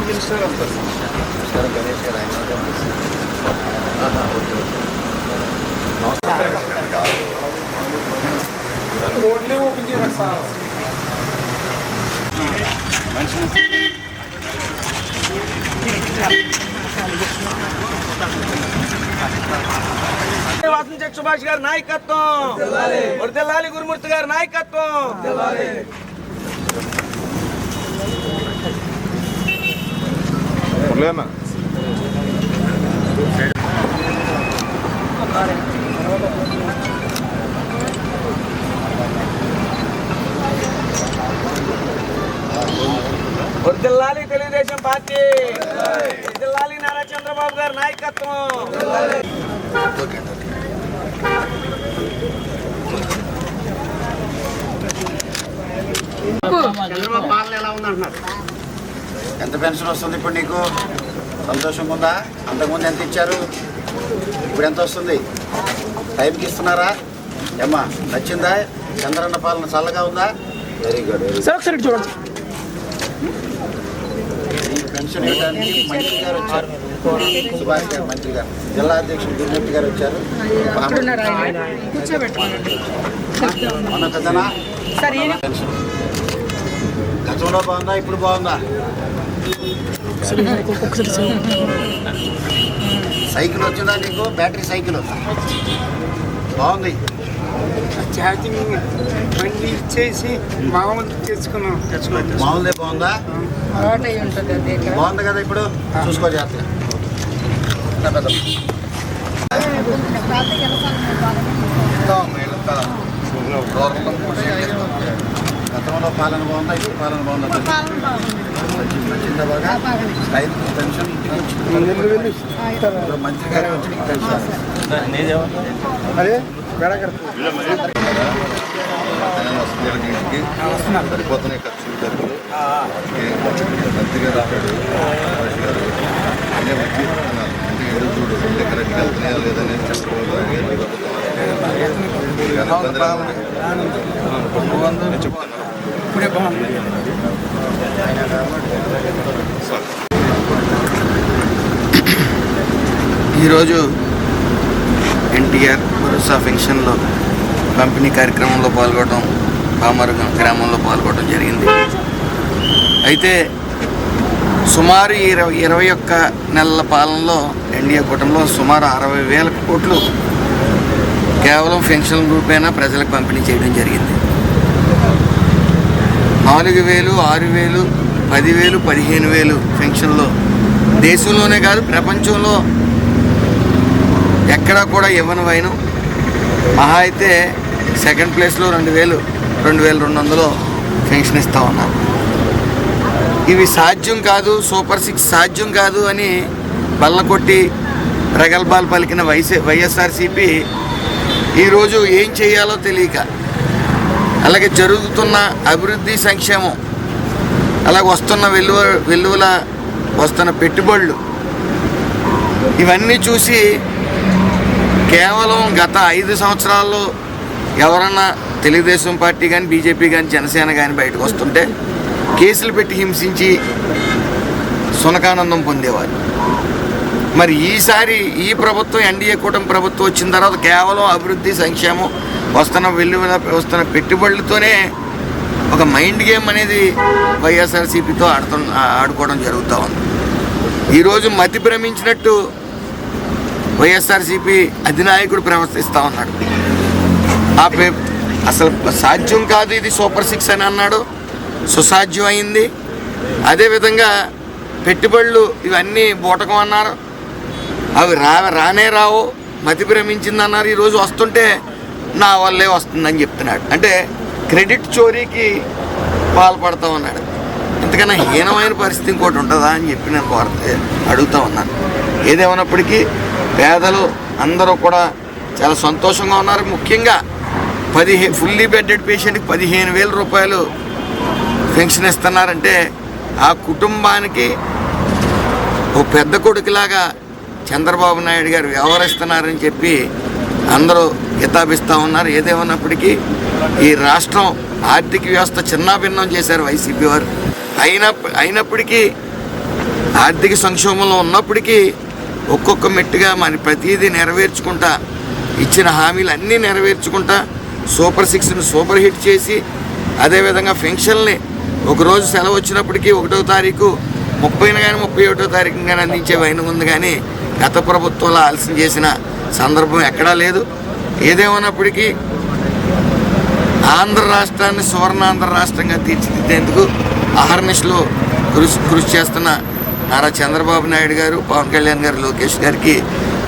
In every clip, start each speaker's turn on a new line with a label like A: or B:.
A: Minister వస్తారు గణేష్ గారు ఆయన రోడ్లే ఓపెన్ చేయరు సార్ వాసంశేఖర్ సుభాష్ గారి నాయకత్వం, వర్ధిల్లాలి గురుమూర్తి గారి నాయకత్వం. వర్ధిల్లాలి తెలుగుదేశం పార్టీ, వర్ధిల్లాలి నారా చంద్రబాబు గారి నాయకత్వం. చంద్రబాబు పాలన ఎలా ఉందంటున్నారు? ఎంత పెన్షన్ వస్తుంది ఇప్పుడు నీకు? సంతోషంగా ఉందా? అంతకుముందు ఎంత ఇచ్చారు, ఇప్పుడు ఎంత వస్తుంది? టైంకి ఇస్తున్నారా? ఏమ్మా నచ్చిందా? చంద్రన్న పాలన చల్లగా ఉందా? Very good. చూడండి, పెన్షన్ ఇవ్వడానికి మంత్రి గారు వచ్చారు, సుభాష్ గారు మంత్రి గారు, జిల్లా అధ్యక్షుడు గురుమూర్తి గారు వచ్చారు. మన పెద్దనా పెన్షన్ గతంలో బాగుందా, ఇప్పుడు బాగుందా? సైకిల్ వచ్చిందా నీకు? బ్యాటరీ సైకిల్ బాగుంది. ఛార్జింగ్ బండి ఇచ్చేసి మామూలు తెచ్చుకున్నాం. మామూలుదే బాగుందా? బాగుంది కదా ఇప్పుడు? చూసుకో జాగ్రత్తగా. గతంలో పాలన బాగుందా, ఇప్పుడు పాలన బాగుందా? నచ్చిందా బాగా? టైం పెన్షన్ ఇంటికి వచ్చింది, మంత్రి గారే వచ్చి నీకు పెన్షన్ సరిపోతున్నాయి ఖర్చులు జరుగులు. మంత్రి గారు వచ్చాడు, సుభాష్ గారు అన్నీ వచ్చి ఇంటికి ఎదురు చూడు, ఇంటి కరెక్ట్గా వెళ్తున్నాయా లేదనేది చంద్రబాబు ఇప్పుడే బాగుంది. ఈరోజు ఎన్టీఆర్ భరోసా పెన్షన్లో పంపిణీ కార్యక్రమంలో పాల్గొనడం, పామరు గ్రామంలో పాల్గొనడం జరిగింది. అయితే సుమారు 21 నెలల పాలనలో ఎన్డీఏ కూటమిలో సుమారు 60,000 కోట్లు కేవలం పెన్షన్ రూపేణా ప్రజలకు పంపిణీ చేయడం జరిగింది. 4,000, 6,000, 10,000, 15,000 పెన్షన్లో దేశంలోనే కాదు ప్రపంచంలో ఎక్కడా కూడా ఇవ్వని వైనం. మహా అయితే సెకండ్ ప్లేస్లో 2,200 పెన్షన్ ఇస్తూ ఉన్నారు. ఇవి సాధ్యం కాదు, సూపర్ 6 సాధ్యం కాదు అని బల్లకొట్టి ప్రగల్భాలు పలికిన వైఎస్ఆర్సీపీ ఈరోజు ఏం చేయాలో తెలియక, అలాగే జరుగుతున్న అభివృద్ధి సంక్షేమం, అలాగే వస్తున్న వెల్లువల వస్తున్న పెట్టుబడులు, ఇవన్నీ చూసి కేవలం గత 5 సంవత్సరాల్లో ఎవరన్నా తెలుగుదేశం పార్టీ కానీ, బీజేపీ కానీ, జనసేన కానీ బయటకు వస్తుంటే కేసులు పెట్టి హింసించి సునకానందం పొందేవారు. మరి ఈసారి ఈ ప్రభుత్వం, ఎన్డీఏ కూటమి ప్రభుత్వం వచ్చిన తర్వాత కేవలం అభివృద్ధి సంక్షేమం, వస్తున్న పెట్టుబడులతోనే ఒక మైండ్ గేమ్ అనేది వైఎస్ఆర్సీపీతో ఆడుకోవడం జరుగుతూ ఉంది. ఈరోజు మతి భ్రమించినట్టు వైఎస్ఆర్సీపీ అధినాయకుడు ప్రవర్తిస్తూ ఉన్నాడు. అసలు సాధ్యం కాదు ఇది సూపర్ 6 అని అన్నాడు, సుసాధ్యం అయింది. అదేవిధంగా పెట్టుబడులు ఇవన్నీ బూటకం అన్నారు, అవి రానే రావు, మతి భ్రమించింది అన్నారు. ఈరోజు వస్తుంటే నా వల్లే వస్తుందని చెప్తున్నాడు. అంటే క్రెడిట్ చోరీకి పాల్పడతా ఉన్నాడు. ఇంతకన్నా హీనమైన పరిస్థితి ఇంకోటి ఉంటుందా అని చెప్పి నేను అడుగుతూ ఉన్నాను. ఏదేమన్నప్పటికీ పేదలు అందరూ కూడా చాలా సంతోషంగా ఉన్నారు. ముఖ్యంగా ఫుల్లీ బెడ్డెడ్ పేషెంట్కి 15,000 రూపాయలు పెన్షన్ ఇస్తున్నారంటే ఆ కుటుంబానికి ఓ పెద్ద కొడుకులాగా చంద్రబాబు నాయుడు గారు వ్యవహరిస్తున్నారని చెప్పి అందరూ కితాబిస్తూ ఉన్నారు. ఏదేమన్నప్పటికీ ఈ రాష్ట్రం ఆర్థిక వ్యవస్థ చిన్నాభిన్నం చేశారు వైసీపీ వారు. అయినప్పటికీ ఆర్థిక సంక్షోభంలో ఉన్నప్పటికీ ఒక్కొక్క మెట్టుగా మన ప్రతిదీ నెరవేర్చుకుంటా, ఇచ్చిన హామీలు అన్నీ నెరవేర్చుకుంటా, సూపర్ 6ని సూపర్ హిట్ చేసి, అదేవిధంగా పెన్షన్ని ఒకరోజు సెలవు వచ్చినప్పటికీ 1వ తారీఖు 30న కానీ 31వ తారీఖున కానీ అందించే వైనం ఉంది. కానీ గత ప్రభుత్వంలో ఆలస్యం చేసిన సందర్భం ఎక్కడా లేదు. ఏదేమన్నప్పటికీ ఆంధ్ర రాష్ట్రాన్ని సువర్ణాంధ్ర రాష్ట్రంగా తీర్చిదిద్దేందుకు అహర్నిశలో కృషి చేస్తున్న నారా చంద్రబాబు నాయుడు గారు, పవన్ కళ్యాణ్ గారు, లోకేష్ గారికి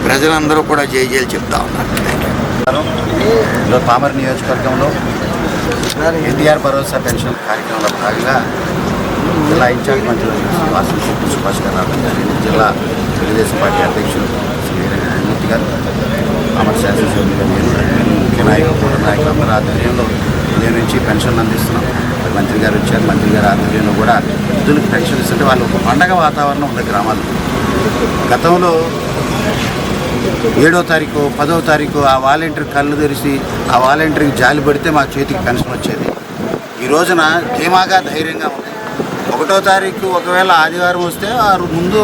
A: ప్రజలందరూ కూడా జైలు చెప్తా ఉన్నారు.
B: ఈరోజు పామర్ నియోజకవర్గంలో ఎన్టీఆర్ భరోసా పెన్షన్ కార్యక్రమంలో భాగంగా జిల్లా ఇన్ఛార్జ్ మంత్రులు వాసంశెట్టి సుభాష్ గారు రావడం జరిగింది. జిల్లా తెలుగుదేశం పార్టీ అధ్యక్షులు శ్రీ మూర్తి గారు, పామర్ శాసనసభ్యులు, ముఖ్య నాయకులు, కూట నాయకులు అందరూ ఆధ్వర్యంలో ఉదయం నుంచి పెన్షన్ అందిస్తున్నాం. మంత్రి గారు వచ్చారు. మంత్రి గారి ఆధ్వర్యంలో కూడా వృద్ధులకు పెన్షన్ ఇస్తుంటే వాళ్ళు ఒక పండగ వాతావరణం ఉంది గ్రామాల్లో. గతంలో 7వ తారీఖు 10వ తారీఖు ఆ వాలంటీర్ కళ్ళు తెరిచి ఆ వాలంటీర్కి జాలి పడితే మా చేతికి పెన్షన్ వచ్చేది. ఈ రోజున ధీమాగా ధైర్యంగా ఉంది. 1వ తారీఖు ఒకవేళ ఆదివారం వస్తే ఆ ముందు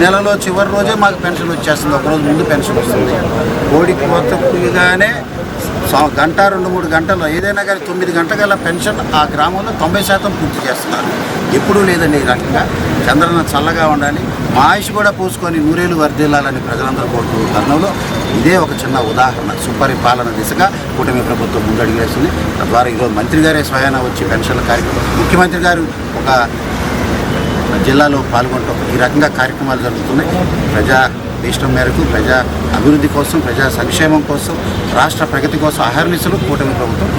B: నెలలో చివరి రోజే మాకు పెన్షన్ వచ్చేస్తుంది. ఒకరోజు ముందు పెన్షన్ వస్తుంది. కోడికి కొత్తగానే గంట 2-3 గంటలు ఏదైనా కానీ 9 గంటల పెన్షన్ ఆ గ్రామంలో 90% పూర్తి చేస్తున్నారు. ఎప్పుడూ లేదండి ఈ రకంగా. చంద్రన్న చల్లగా ఉండాలి, మా ఆయుష్ కూడా పూసుకొని నూరేళ్ళు వర్ధిల్లాలని ప్రజలందరూ కోరుకునే తరుణంలో ఇదే ఒక చిన్న ఉదాహరణ. సుపరిపాలన దిశగా కూటమి ప్రభుత్వం ముందడుగు వేస్తుంది. తద్వారా ఈరోజు మంత్రి గారే స్వయాన వచ్చి పెన్షన్ల కార్యక్రమం, ముఖ్యమంత్రి గారు ఒక జిల్లాలో పాల్గొనడం, ఈ రకంగా కార్యక్రమాలు జరుగుతున్నాయి. ప్రజా ఇష్టం మేరకు ప్రజా అభివృద్ధి కోసం, ప్రజా సంక్షేమం కోసం, రాష్ట్ర ప్రగతి కోసం అహర్నిశలు కూటమి ప్రభుత్వం